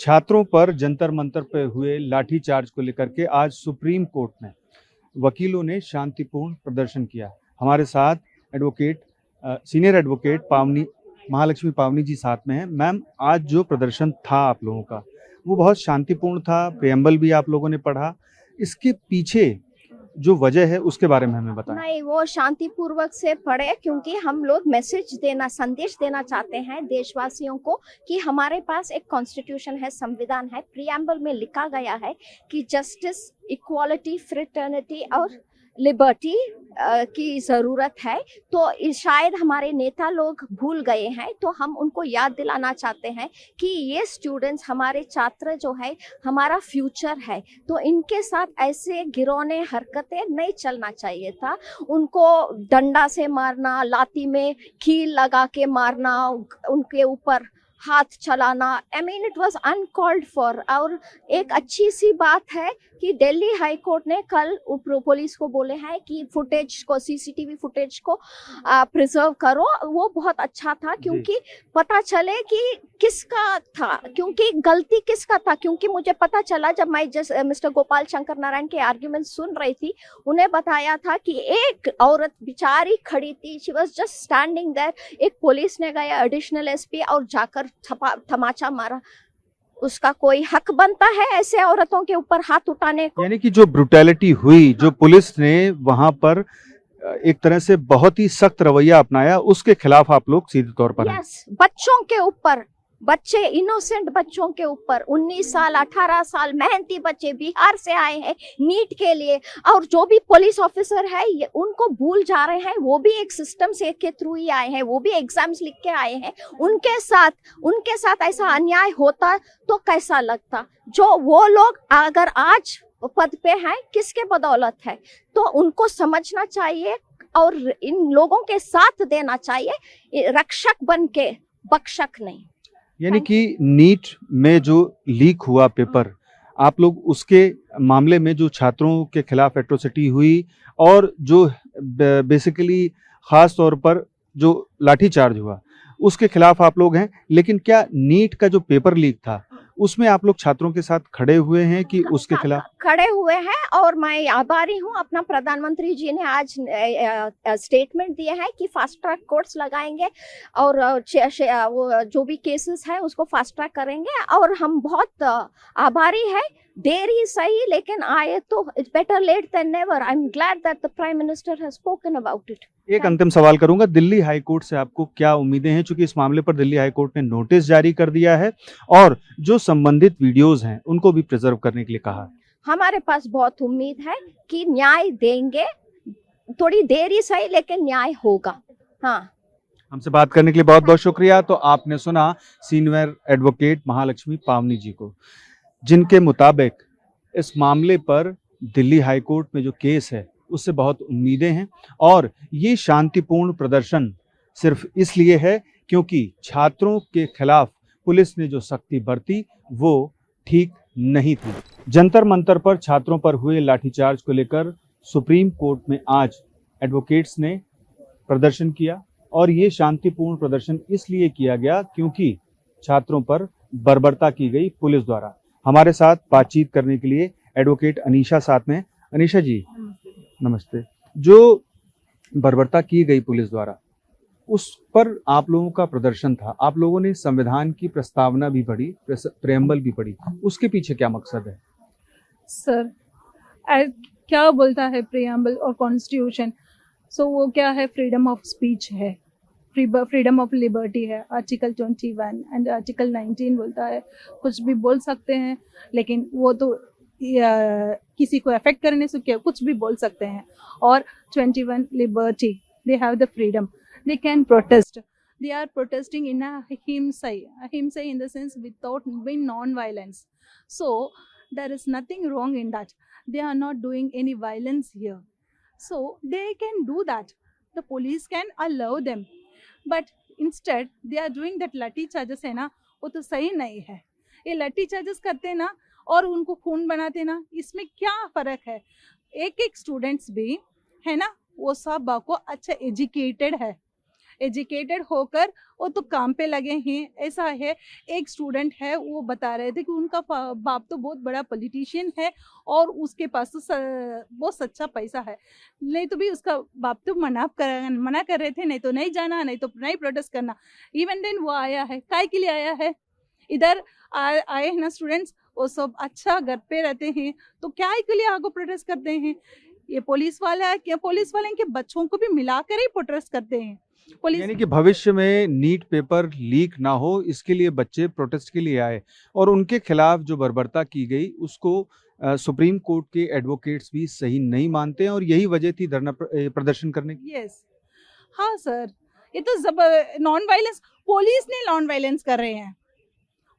छात्रों पर जंतर मंतर पे हुए लाठीचार्ज को लेकर के आज सुप्रीम कोर्ट में वकीलों ने शांतिपूर्ण प्रदर्शन किया। हमारे साथ एडवोकेट सीनियर एडवोकेट पावनी महालक्ष्मी पावनी जी साथ में हैं। मैम, आज जो प्रदर्शन था आप लोगों का वो बहुत शांतिपूर्ण था, प्रेम्बल भी आप लोगों ने पढ़ा। इसके पीछे जो वजह है उसके बारे में हमें बताएं। नहीं, वो शांतिपूर्वक से पढ़े क्योंकि हम लोग संदेश देना चाहते हैं देशवासियों को कि हमारे पास एक कॉन्स्टिट्यूशन है, संविधान है। प्रीएम्बल में लिखा गया है कि जस्टिस, इक्वालिटी, फ्रेटर्निटी और लिबर्टी की ज़रूरत है। तो शायद हमारे नेता लोग भूल गए हैं, तो हम उनको याद दिलाना चाहते हैं कि ये स्टूडेंट्स, हमारे छात्र जो है, हमारा फ्यूचर है। तो इनके साथ ऐसे घिनौने हरकतें नहीं चलना चाहिए था। उनको डंडा से मारना, लाठी में कील लगा के मारना, उनके ऊपर हाथ चलाना, I mean it was uncalled for. और एक अच्छी सी बात है कि दिल्ली हाई कोर्ट ने कल पुलिस को बोले हैं कि फुटेज को, सीसीटीवी फुटेज को प्रिजर्व करो। वो बहुत अच्छा था क्योंकि पता चले कि किसका था, क्योंकि गलती किसका था। क्योंकि मुझे पता चला जब मैं मिस्टर गोपाल शंकर नारायण के आर्ग्यूमेंट सुन रही थी, उन्हें बताया था कि एक औरत बेचारी खड़ी थी, she was just standing there. एक पुलिस ने गया, एडिशनल एसपी, और जाकर तमाचा मारा। उसका कोई हक बनता है ऐसे औरतों के ऊपर हाथ उठाने को? यानी कि जो ब्रुटैलिटी हुई, जो पुलिस ने वहां पर एक तरह से बहुत ही सख्त रवैया अपनाया, उसके खिलाफ आप लोग सीधे तौर पर हैं। यस, बच्चों के ऊपर, बच्चे, इनोसेंट बच्चों के ऊपर, 19 साल 18 साल मेहनती बच्चे बिहार से आए हैं नीट के लिए। और जो भी पुलिस ऑफिसर है उनको भूल जा रहे हैं, वो भी एक सिस्टम से के थ्रू ही आए हैं, वो भी एग्जाम्स लिख के आए हैं। उनके साथ ऐसा अन्याय होता तो कैसा लगता? जो वो लोग अगर आज पद पे हैं, किसके बदौलत है? तो उनको समझना चाहिए और इन लोगों के साथ देना चाहिए, रक्षक बन के, बख्शक नहीं। यानी कि नीट में जो लीक हुआ पेपर, आप लोग उसके मामले में जो छात्रों के खिलाफ एट्रोसिटी हुई और जो बेसिकली खास तौर पर जो लाठीचार्ज हुआ, उसके खिलाफ आप लोग हैं। लेकिन क्या नीट का जो पेपर लीक था उसमें आप लोग छात्रों के साथ खड़े हुए हैं कि उसके खिलाफ? खड़े हुए हैं, और मैं आभारी हूं, अपना प्रधानमंत्री जी ने आज स्टेटमेंट दिया है कि फास्ट ट्रैक कोर्ट्स लगाएंगे और वो जो भी केसेस है उसको फास्ट ट्रैक करेंगे। और हम बहुत आभारी है। देरी सही, लेकिन आए तो it's better late than never. I am glad that the prime minister has spoken about it. एक अंतिम सवाल करूंगा, दिल्ली हाई कोर्ट से आपको क्या उम्मीदें हैं? चूंकि इस मामले पर दिल्ली हाई कोर्ट ने नोटिस जारी कर दिया है और जो संबंधित वीडियोस हैं उनको भी प्रिजर्व करने के लिए कहा है। हमारे पास बहुत उम्मीद है कि न्याय देंगे, थोड़ी देरी सही लेकिन न्याय होगा। हाँ, हमसे बात करने के लिए बहुत बहुत शुक्रिया। तो आपने सुना सीनियर एडवोकेट महालक्ष्मी पावनी जी को, जिनके मुताबिक इस मामले पर दिल्ली हाई कोर्ट में जो केस है उससे बहुत उम्मीदें हैं और ये शांतिपूर्ण प्रदर्शन सिर्फ इसलिए है क्योंकि छात्रों के खिलाफ पुलिस ने जो सख्ती बरती वो ठीक नहीं थी। जंतर मंतर पर छात्रों पर हुए लाठीचार्ज को लेकर सुप्रीम कोर्ट में आज एडवोकेट्स ने प्रदर्शन किया और ये शांतिपूर्ण प्रदर्शन इसलिए किया गया क्योंकि छात्रों पर बर्बरता की गई पुलिस द्वारा। हमारे साथ बातचीत करने के लिए एडवोकेट अनीशा साथ में। अनीशा जी नमस्ते। जो बर्बरता की गई पुलिस द्वारा, उस पर आप लोगों का प्रदर्शन था, आप लोगों ने संविधान की प्रस्तावना भी पढ़ी, प्रेम्बल भी पढ़ी, उसके पीछे क्या मकसद है? सर, क्या बोलता है प्रेम्बल और कॉन्स्टिट्यूशन? सो वो क्या है? फ्रीडम ऑफ स्पीच है, फ्रीडम ऑफ लिबर्टी है। आर्टिकल 21 एंड आर्टिकल 19 बोलता है कुछ भी बोल सकते हैं, लेकिन वो तो किसी को अफेक्ट करने से क्या कुछ भी बोल सकते हैं। और 21 liberty, they have the freedom, they can protest. They are protesting in a ahimsa in the sense without being non-violence. So there is nothing wrong in that. They are not doing any violence here. So they can do that. The police can allow them. But instead they are doing that lathi charges है ना, वो तो सही नहीं है। ये लाठी charges करते ना और उनको खून बनाते ना, इसमें क्या फर्क है? एक स्टूडेंट्स भी है ना, वो सब को अच्छा एजुकेटेड है, एजुकेटेड होकर वो तो काम पे लगे हैं। ऐसा है, एक स्टूडेंट है वो बता रहे थे कि उनका बाप तो बहुत बड़ा पॉलिटिशियन है और उसके पास तो बहुत सच्चा पैसा है, नहीं तो भी उसका बाप तो मना कर रहे थे, नहीं तो नहीं जाना, नहीं तो नहीं प्रोटेस्ट करना। इवन देन वो आया है, काय के लिए आया है? इधर आए हैं ना स्टूडेंट्स, वो सब अच्छा घर पे रहते हैं, तो क्या के लिए आगे प्रोटेस्ट करते हैं? ये पुलिस वाले के बच्चों को भी मिलाकर ही प्रोटेस्ट करते हैं। पुलिस यानी कि भविष्य में नीट पेपर लीक ना हो इसके लिए बच्चे प्रोटेस्ट के लिए आए और उनके खिलाफ जो बर्बरता की गई उसको सुप्रीम कोर्ट के एडवोकेट्स भी सही नहीं मानते हैं और यही वजह थी धरना प्रदर्शन करने की। यस, हाँ सर, ये तो नॉन वायलेंस, पुलिस ने नॉन वायलेंस कर रहे हैं,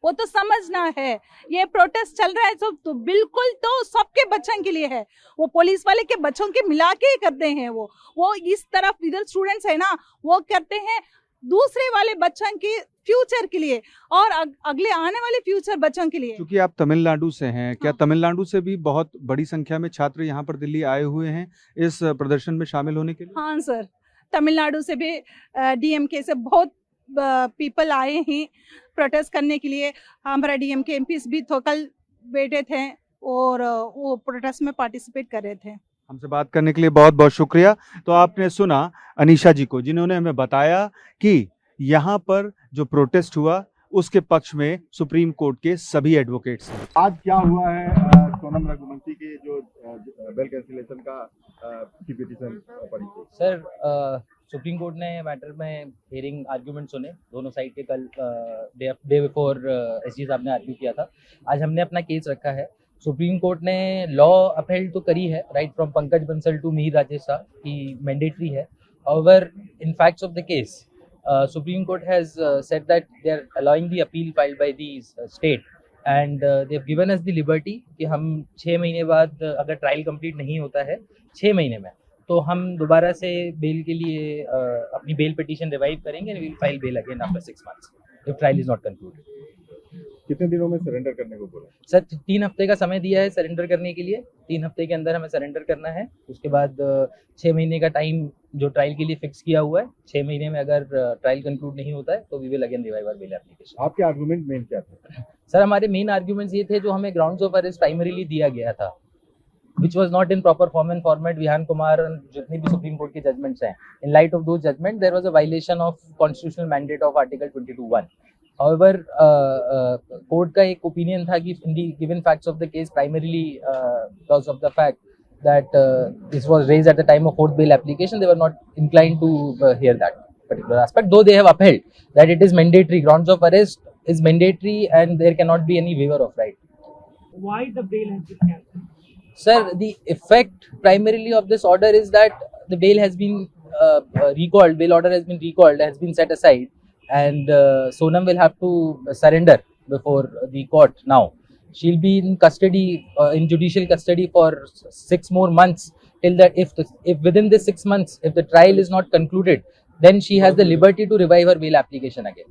वो तो समझना है। ये प्रोटेस्ट चल रहा है तो बिल्कुल तो सबके बच्चों के लिए है, वो पुलिस वाले के बच्चों के मिला के ही करते हैं। वो इस तरफ इधर स्टूडेंट्स है ना, वो करते हैं दूसरे वाले बच्चों के फ्यूचर के लिए और अगले आने वाले फ्यूचर बच्चों के लिए। क्योंकि आप तमिलनाडु से हैं, क्या हाँ। तमिलनाडु से भी बहुत बड़ी संख्या में छात्र यहाँ पर दिल्ली आए हुए हैं इस प्रदर्शन में शामिल होने के लिए? हाँ सर, तमिलनाडु से भी डीएमके से बहुत पीपल आए हैं प्रोटेस्ट करने के लिए। हमारा डीएमके एमपीस भी तो कल बैठे थे और वो प्रोटेस्ट में पार्टिसिपेट कर रहे थे। हमसे बात करने के लिए बहुत बहुत शुक्रिया। तो आपने सुना अनीशा जी को, जिन्होंने हमें बताया कि यहाँ पर जो प्रोटेस्ट हुआ उसके पक्ष में सुप्रीम कोर्ट के सभी एडवोकेट्स हैं। आज क्या हुआ है सोनम रघुवंशी के जो बेल कैंसिलेशन का की पिटीशन पड़ी थी? सर, सुप्रीम कोर्ट ने मैटर में हियरिंग आर्ग्यूमेंट सुने दोनों साइड के। कल डे बिफोर एसजी साहब ने आर्ग्यू किया था, आज हमने अपना केस रखा है। सुप्रीम कोर्ट ने लॉ अपहेल्ड तो करी है, right from Pankaj Bansal to Mihir Rajesh साहब की मैंडेटरी है। However, in facts of the case, Supreme Court has said that they are allowing the appeal filed by the state and they have given us the liberty कि हम 6 महीने बाद अगर trial complete नहीं होता है 6 महीने में, तो हम दोबारा से बेल के लिए अपनी बेल पिटीशन रिवाइव करेंगे and we will file bail again after 6 months if trial is not concluded. कितने दिनों में सरेंडर करने को बोला? सर 3 हफ्ते का समय दिया है सरेंडर करने के लिए, 3 हफ्ते के अंदर हमें सरेंडर करना है। उसके बाद 6 महीने का टाइम जो ट्रायल के लिए फिक्स किया हुआ है, 6 महीने में अगर ट्रायल कंक्लूड नहीं होता है तो we will again revive our bail application. आपके आर्गुमेंट मेन क्या थे? सर हमारे मेन आर्ग्यूमेंट्स ये थे जो हमें ग्राउंड्स ऑफ अरेस्ट प्राइमरीली दिया गया था, which was not in proper form and format। Vihaan Kumar और जितनी भी सुप्रीम कोर्ट के जजमेंट्स हैं, in light of those judgment there was a violation of constitutional mandate of article 22(1). However, court का एक ओपिनियन था कि in the given facts of the case, primarily because of the fact that this was raised at the time of fourth bail application, they were not inclined to hear that particular aspect, though they have upheld that it is mandatory, grounds of arrest is mandatory and there cannot be any waiver of right. Why the bail has been cancelled? Sir, the effect primarily of this order is that the bail has been recalled, bail order has been recalled, has been set aside, and Sonam will have to surrender before the court now. She'll be in custody, in judicial custody for 6 more months, till that if within this 6 months, if the trial is not concluded, then she has the liberty to revive her bail application again.